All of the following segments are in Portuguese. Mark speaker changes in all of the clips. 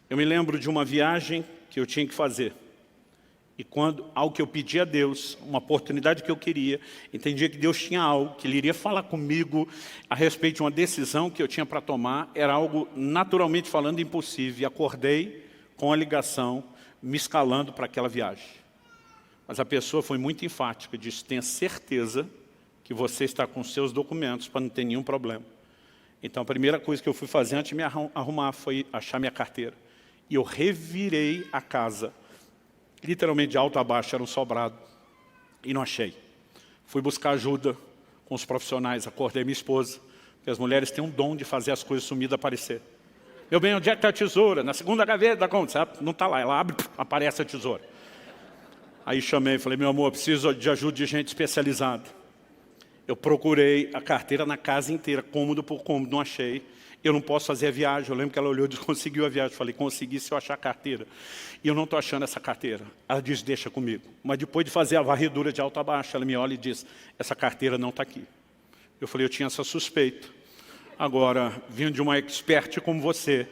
Speaker 1: Eu me lembro de uma viagem que eu tinha que fazer. E algo que eu pedi a Deus, uma oportunidade que eu queria, entendia que Deus tinha algo, que Ele iria falar comigo a respeito de uma decisão que eu tinha para tomar, era algo, naturalmente falando, impossível. E acordei com a ligação, me escalando para aquela viagem. Mas a pessoa foi muito enfática, disse, tenha certeza que você está com seus documentos para não ter nenhum problema. Então a primeira coisa que eu fui fazer antes de me arrumar foi achar minha carteira. E eu revirei a casa. Literalmente de alto a baixo, era um sobrado. E não achei. Fui buscar ajuda com os profissionais, acordei minha esposa. Porque as mulheres têm um dom de fazer as coisas sumidas aparecer. Meu bem, onde é que está a tesoura? Na segunda gaveta da conta. Sabe? Não está lá, ela abre, aparece a tesoura. Aí chamei, falei, meu amor, preciso de ajuda de gente especializada. Eu procurei a carteira na casa inteira, cômodo por cômodo, não achei. Eu não posso fazer a viagem. Eu lembro que ela olhou e disse, conseguiu a viagem. Eu falei, consegui se eu achar a carteira. E eu não estou achando essa carteira. Ela disse, deixa comigo. Mas depois de fazer a varredura de alto a baixo, ela me olha e diz, essa carteira não está aqui. Eu falei, eu tinha essa suspeita. Agora, vindo de uma expert como você,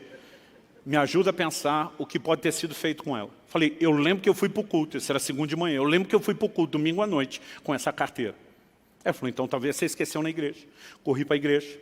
Speaker 1: me ajuda a pensar o que pode ter sido feito com ela. Falei, eu lembro que eu fui para o culto, isso era segunda de manhã. Eu lembro que eu fui para o culto, domingo à noite, com essa carteira. Ela falou, então talvez você esqueceu na igreja. Corri para a igreja.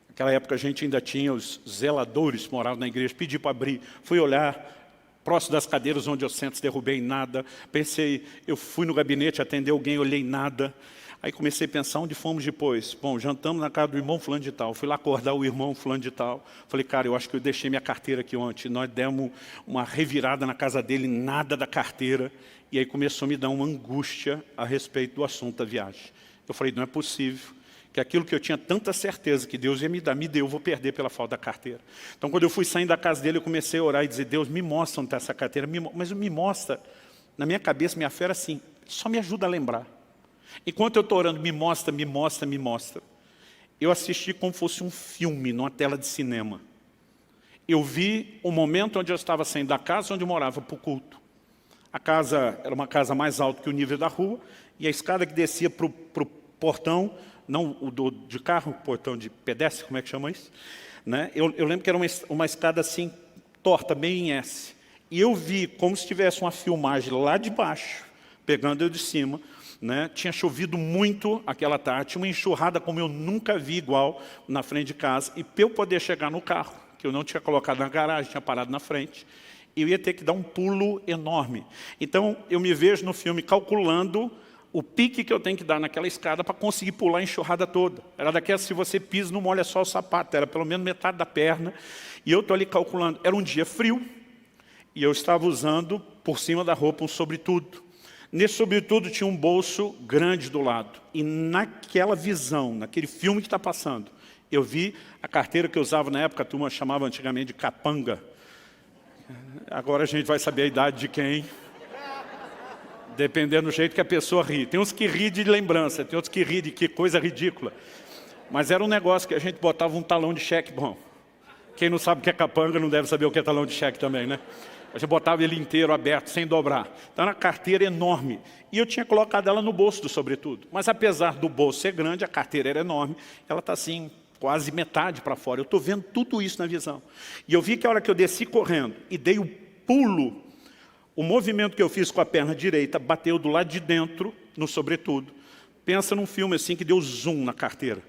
Speaker 1: Naquela época a gente ainda tinha os zeladores que moravam na igreja, pedi para abrir, fui olhar, próximo das cadeiras onde eu sento, derrubei nada, pensei, eu fui no gabinete atender alguém, olhei nada, aí comecei a pensar onde fomos depois. Bom, jantamos na casa do irmão fulano de tal, fui lá acordar o irmão fulano de tal, falei, cara, eu acho que eu deixei minha carteira aqui ontem, nós demos uma revirada na casa dele, nada da carteira, e aí começou a me dar uma angústia a respeito do assunto da viagem. Eu falei, não é possível que aquilo que eu tinha tanta certeza que Deus ia me dar, me deu, eu vou perder pela falta da carteira. Então, quando eu fui saindo da casa dele, eu comecei a orar e dizer, Deus, me mostra onde está essa carteira, mas me mostra, na minha cabeça, minha fé era assim, só me ajuda a lembrar. Enquanto eu estou orando, me mostra, me mostra, me mostra. Eu assisti como fosse um filme, numa tela de cinema. Eu vi o momento onde eu estava saindo da casa onde eu morava para o culto. A casa era uma casa mais alta que o nível da rua, e a escada que descia para o portão, não o de carro, o portão de pedestre, como é que chama isso? Né? Eu lembro que era uma escada assim, torta, meio em S. E eu vi como se tivesse uma filmagem lá de baixo, pegando eu de cima. Né? Tinha chovido muito aquela tarde, tinha uma enxurrada como eu nunca vi igual na frente de casa. E para eu poder chegar no carro, que eu não tinha colocado na garagem, tinha parado na frente, eu ia ter que dar um pulo enorme. Então, eu me vejo no filme calculando o pique que eu tenho que dar naquela escada para conseguir pular a enxurrada toda. Era daquelas, se você pisa, não molha só o sapato, era pelo menos metade da perna. E eu estou ali calculando. Era um dia frio, e eu estava usando, por cima da roupa, um sobretudo. Nesse sobretudo tinha um bolso grande do lado. E naquela visão, naquele filme que está passando, eu vi a carteira que eu usava na época, a turma chamava antigamente de capanga. Agora a gente vai saber a idade de quem, dependendo do jeito que a pessoa ri. Tem uns que ri de lembrança, tem outros que ri de que coisa ridícula. Mas era um negócio que a gente botava um talão de cheque. Bom, quem não sabe o que é capanga não deve saber o que é talão de cheque também, né? A gente botava ele inteiro, aberto, sem dobrar. Então era uma carteira enorme. E eu tinha colocado ela no bolso do sobretudo. Mas apesar do bolso ser grande, a carteira era enorme. Ela está assim, quase metade para fora. Eu estou vendo tudo isso na visão. E eu vi que a hora que eu desci correndo e dei o pulo, o movimento que eu fiz com a perna direita bateu do lado de dentro, no sobretudo. Pensa num filme assim que deu zoom na carteira.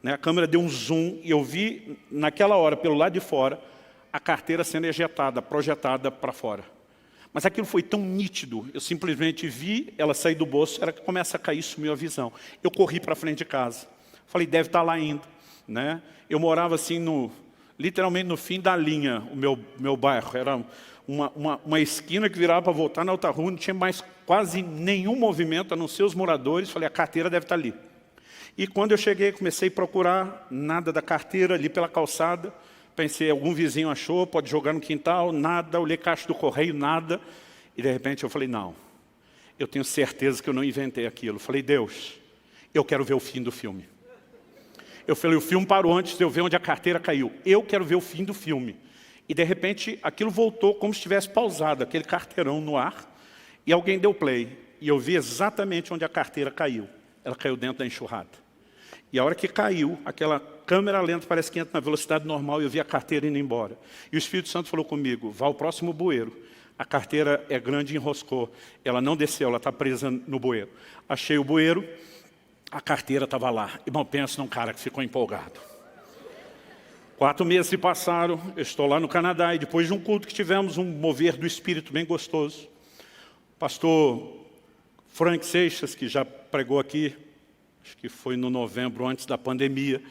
Speaker 1: Né? A câmera deu um zoom e eu vi, naquela hora, pelo lado de fora, a carteira sendo ejetada, projetada para fora. Mas aquilo foi tão nítido, eu simplesmente vi ela sair do bolso, era que começa a cair, sumiu a visão. Eu corri para frente de casa. Falei, deve estar lá ainda. Né? Eu morava assim, literalmente no fim da linha, o meu bairro. Era uma esquina que virava para voltar na outra rua, não tinha mais quase nenhum movimento, a não ser os moradores. Falei, a carteira deve estar ali. E quando eu cheguei, comecei a procurar, nada da carteira ali pela calçada. Pensei, algum vizinho achou, pode jogar no quintal, nada. Olhei caixa do correio, nada. E de repente eu falei, não, eu tenho certeza que eu não inventei aquilo. Falei, Deus, eu quero ver o fim do filme. Eu falei, o filme parou antes de eu ver onde a carteira caiu. Eu quero ver o fim do filme. E de repente aquilo voltou como se tivesse pausado, aquele carteirão no ar. E alguém deu play. E eu vi exatamente onde a carteira caiu. Ela caiu dentro da enxurrada. E a hora que caiu, aquela câmera lenta parece que entra na velocidade normal e eu vi a carteira indo embora. E o Espírito Santo falou comigo, vá ao próximo bueiro. A carteira é grande e enroscou. Ela não desceu, ela está presa no bueiro. Achei o bueiro, a carteira estava lá. Irmão, pensa num cara que ficou empolgado. 4 meses se passaram, eu estou lá no Canadá e depois de um culto que tivemos, um mover do Espírito bem gostoso. Pastor Frank Seixas, que já pregou aqui, acho que foi no novembro, antes da pandemia,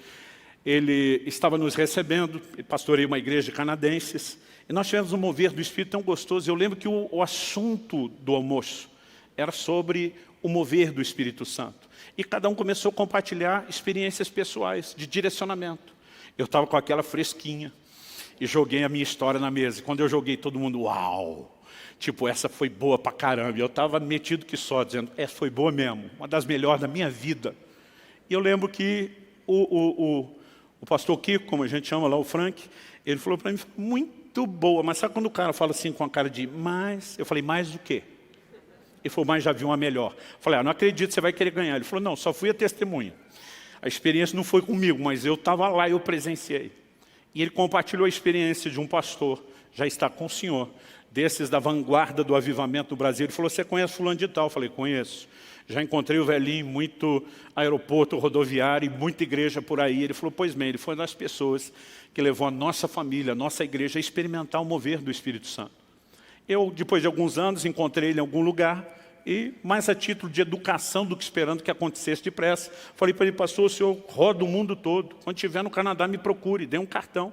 Speaker 1: ele estava nos recebendo, pastoreia uma igreja de canadenses, e nós tivemos um mover do Espírito tão gostoso. Eu lembro que o assunto do almoço era sobre o mover do Espírito Santo. E cada um começou a compartilhar experiências pessoais de direcionamento. Eu estava com aquela fresquinha e joguei a minha história na mesa. E quando eu joguei, todo mundo, uau! Tipo, essa foi boa pra caramba. E eu estava metido que só, dizendo, foi boa mesmo, uma das melhores da minha vida. E eu lembro que o pastor Kiko, como a gente chama lá, o Frank, ele falou para mim, muito boa. Mas sabe quando o cara fala assim com a cara de, mais? Eu falei, mais do quê? Ele falou, mas já vi uma melhor. Eu falei, não acredito, você vai querer ganhar. Ele falou, não, só fui a testemunha. A experiência não foi comigo, mas eu estava lá e eu presenciei. E ele compartilhou a experiência de um pastor, já está com o senhor, desses da vanguarda do avivamento no Brasil. Ele falou, você conhece fulano de tal? Eu falei, conheço. Já encontrei o velhinho, muito aeroporto rodoviário e muita igreja por aí. Ele falou, pois bem, ele foi uma das pessoas que levou a nossa família, a nossa igreja, a experimentar o mover do Espírito Santo. Eu, depois de alguns anos, encontrei ele em algum lugar, e mais a título de educação do que esperando que acontecesse depressa. Falei para ele, pastor, o senhor roda o mundo todo. Quando estiver no Canadá, me procure, dê um cartão.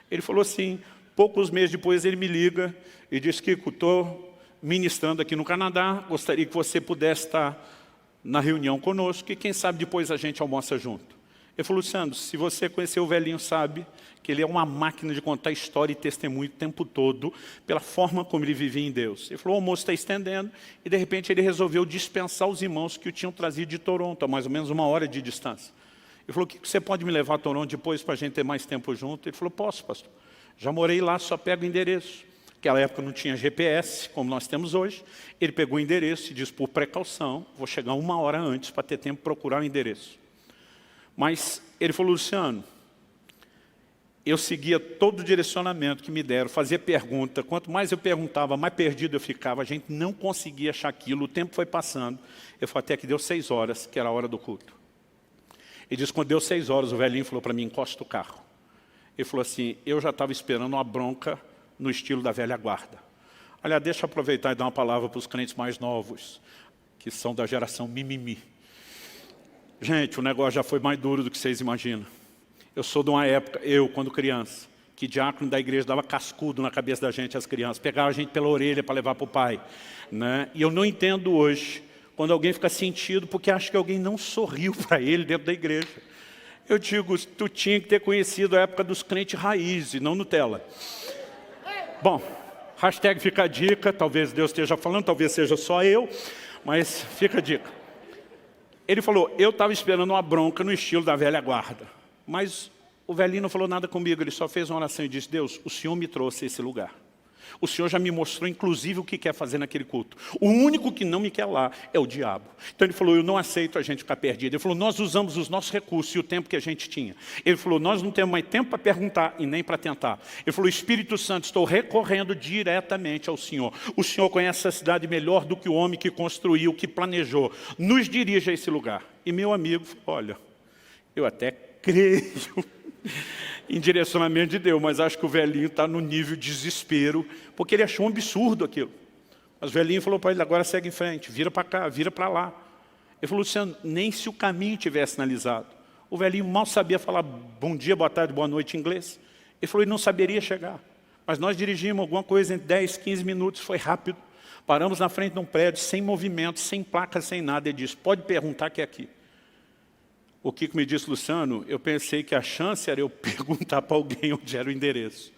Speaker 1: Ele falou assim, poucos meses depois ele me liga e diz, Kiko, estou ministrando aqui no Canadá, gostaria que você pudesse estar na reunião conosco e quem sabe depois a gente almoça junto. Ele falou, Luciano, se você conhecer o velhinho, sabe que ele é uma máquina de contar história e testemunho o tempo todo, pela forma como ele vivia em Deus. Ele falou, o almoço está estendendo, e de repente ele resolveu dispensar os irmãos que o tinham trazido de Toronto, a mais ou menos 1 hora de distância. Ele falou, que você pode me levar a Toronto depois para a gente ter mais tempo junto? Ele falou, posso, pastor. Já morei lá, só pego o endereço. Naquela época não tinha GPS, como nós temos hoje. Ele pegou o endereço e disse, por precaução, vou chegar 1 hora antes para ter tempo de procurar o endereço. Mas ele falou, Luciano, eu seguia todo o direcionamento que me deram, fazia pergunta. Quanto mais eu perguntava, mais perdido eu ficava. A gente não conseguia achar aquilo, o tempo foi passando. Eu falei, até que deu 6 horas, que era a hora do culto. Ele disse, quando deu 6 horas, o velhinho falou para mim, encosta o carro. Ele falou assim, eu já estava esperando uma bronca no estilo da velha guarda. Aliás, deixa eu aproveitar e dar uma palavra para os crentes mais novos, que são da geração mimimi. Gente, o negócio já foi mais duro do que vocês imaginam. Eu sou de uma época, quando criança, que diácono da igreja dava cascudo na cabeça da gente, as crianças, pegava a gente pela orelha para levar para o pai. Né? E eu não entendo hoje, quando alguém fica sentido, porque acha que alguém não sorriu para ele dentro da igreja. Eu digo, tu tinha que ter conhecido a época dos crentes raiz e não Nutella. Bom, hashtag fica a dica, talvez Deus esteja falando, talvez seja só eu, mas fica a dica. Ele falou, eu estava esperando uma bronca no estilo da velha guarda. Mas o velhinho não falou nada comigo, ele só fez uma oração e disse, Deus, o Senhor me trouxe a esse lugar. O Senhor já me mostrou, inclusive, o que quer fazer naquele culto. O único que não me quer lá é o diabo. Então ele falou, eu não aceito a gente ficar perdido. Ele falou, nós usamos os nossos recursos e o tempo que a gente tinha. Ele falou, nós não temos mais tempo para perguntar e nem para tentar. Ele falou, Espírito Santo, estou recorrendo diretamente ao Senhor. O Senhor conhece essa cidade melhor do que o homem que construiu, que planejou. Nos dirige a esse lugar. E meu amigo falou, olha, eu até creio em direcionamento de Deus, mas acho que o velhinho está no nível de desespero, porque ele achou um absurdo aquilo. Mas o velhinho falou para ele, agora segue em frente, vira para cá, vira para lá. Ele falou, Luciano, nem se o caminho tivesse sinalizado. O velhinho mal sabia falar bom dia, boa tarde, boa noite em inglês. Ele falou, ele não saberia chegar. Mas nós dirigimos alguma coisa em 10, 15 minutos, foi rápido. Paramos na frente de um prédio, sem movimento, sem placa, sem nada. Ele disse, pode perguntar que é aqui. O Kiko me disse, Luciano, eu pensei que a chance era eu perguntar para alguém onde era o endereço.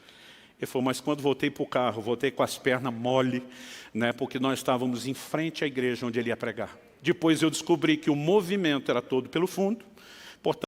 Speaker 1: Ele falou, mas quando voltei para o carro, voltei com as pernas mole, né, porque nós estávamos em frente à igreja onde ele ia pregar. Depois eu descobri que o movimento era todo pelo fundo,